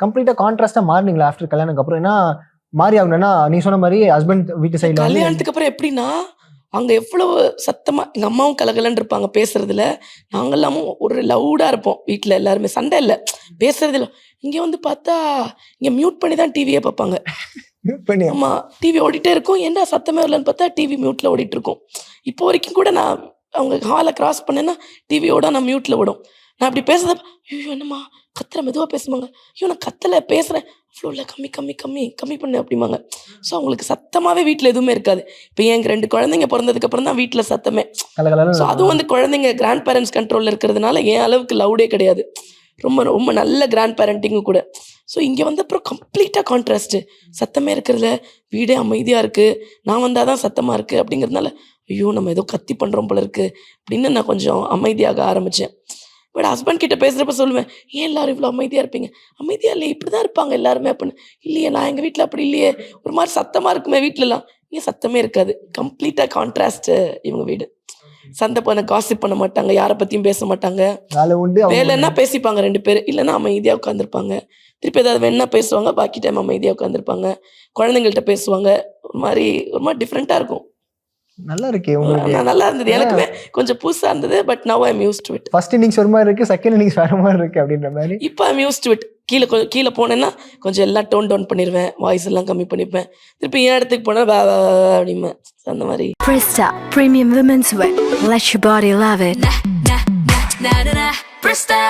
கம்ப்ளீட்டா கான்ட்ராஸ்டா மாறினீங்களா ஆஃப்டர் கல்யாணத்துக்கு அப்புறம்? ஏன்னா மாறி ஆகணும்னா நீ சொன்ன மாதிரி ஹஸ்பண்ட் வீட்டு சைடுல வந்து கல்யாணத்துக்கு அப்புறம் எப்படின்னா, அங்க எவ்வளவு சத்தமா எங்க அம்மாவும் கலகலன்னு இருப்பாங்க பேசுறதுல. நாங்க எல்லாமும் ஒரு லவுடா இருப்போம். வீட்ல எல்லாருமே சண்டை இல்ல. பேசுறது இல்ல. இங்க வந்து பார்த்தா, இங்க மியூட் பண்ணி தான் டிவியே பார்ப்பாங்க. மியூட் பண்ணி ஆமா. டிவி ஓடிட்டே இருக்கும். ஏன்டா சத்தமே வரலன்னு பார்த்தா, டிவி மியூட்ல ஓடிட்டு இருக்கும். இப்போ வரைக்கும் கூட நான் அவங்க ஹால கிராஸ் பண்ணேன்னா, டிவி ஓடும். ஆனா மியூட்ல ஓடும். நான் அப்படி பேசுறத ஐயோ! என்னம்மா கத்துற மெதுவா பேசுமாங்க. ஐயோ! நான் கத்தல பேசுறேன். அவ்ளோ இல்ல கம்மி, கம்மி, கம்மி, கம்மி பண்ணு அப்படிம்பாங்க. ஸோ அவங்களுக்கு சத்தமாவே வீட்ல எதுவுமே இருக்காது. இப்ப எனக்கு 2 குழந்தைங்க பொறந்ததுக்கு அப்புறம் தான் வீட்ல சத்தமே. ஸோ கலகலன்னு அதுவும் வந்து குழந்தைங்க கிராண்ட் பேரண்ட்ஸ் கண்ட்ரோல்ல இருக்கிறதுனால, என் அளவுக்கு லவுடே கிடையாது. ரொம்ப ரொம்ப நல்ல கிராண்ட் பேரண்டிங்கும் கூட. ஸோ இங்க வந்த அப்புறம் கம்ப்ளீட்டா கான்ட்ராஸ்ட்டு. சத்தமே இருக்கிறதில்ல. வீடே அமைதியா இருக்கு. நான் வந்தா தான் சத்தமா இருக்கு அப்படிங்கிறதுனால, ஐயோ! நம்ம ஏதோ கத்தி பண்றோம் போல இருக்கு அப்படின்னு நான் கொஞ்சம் அமைதியாக ஆரம்பிச்சேன். பட் ஹஸ்பண்ட் கிட்ட பேசுறப்ப சொல்லுவேன், "ஏன் எல்லாரும் இவ்ளோ அமைதியா இருப்பீங்க?" "அமைதியா இல்லையே, இப்படிதான் இருப்பாங்க எல்லாருமே" அப்படின்னு. "இல்லையே, நான் எங்க வீட்ல அப்படி இல்லையே. ஒரு மாரி சத்தமா இருக்குமே வீட்லலாம்." இங்க சத்தமே இருக்காது. கம்ப்ளீட்டா கான்ட்ராஸ்ட்டு இவங்க வீடு. சண்ட பண்ண காசிப் பண்ண மாட்டாங்க. யார பத்தியும் பேச மாட்டாங்க. வேலை உண்டு அவங்க வேலைன்னா பேசிப்பாங்க 2 பேரு. இல்லன்னா அமைதியா உட்காந்துருப்பாங்க. திருப்பி ஏதாவது வேணுனா பேசுவாங்க. பாக்கி டைம் அமைதியா உட்காந்துருப்பாங்க. குழந்தைங்கள்ட்ட பேசுவாங்க. ஒரு மாரி டிஃபரெண்ட்டா இருக்கும். நல்லா இருக்கே உங்களுக்கு. நல்லா இருந்தது. ஏன்னா எனக்குமே கொஞ்சம் புதுசா இருந்தது. But now I am used to it. First innings ஒரு மாதிரி இருக்கு, செகண்ட் இன்னிங்ஸ் வேற மாதிரி இருக்கு அப்படின்ற மாதிரி. இப்ப ஐ அம் யூஸ்ட் டு இட். கீழ போனேன்னா, கொஞ்சம் எல்லாம் டோன் டவுன் பண்ணிருவேன். வாய்ஸ் எல்லாம் கம்மி பண்ணிப்பேன். திருப்பி என் இடத்துக்கு போனா வா வா வா அப்படிம்பேன். அந்த மாரி. Presta Premium Women's Wear. Let your body love it. Presta.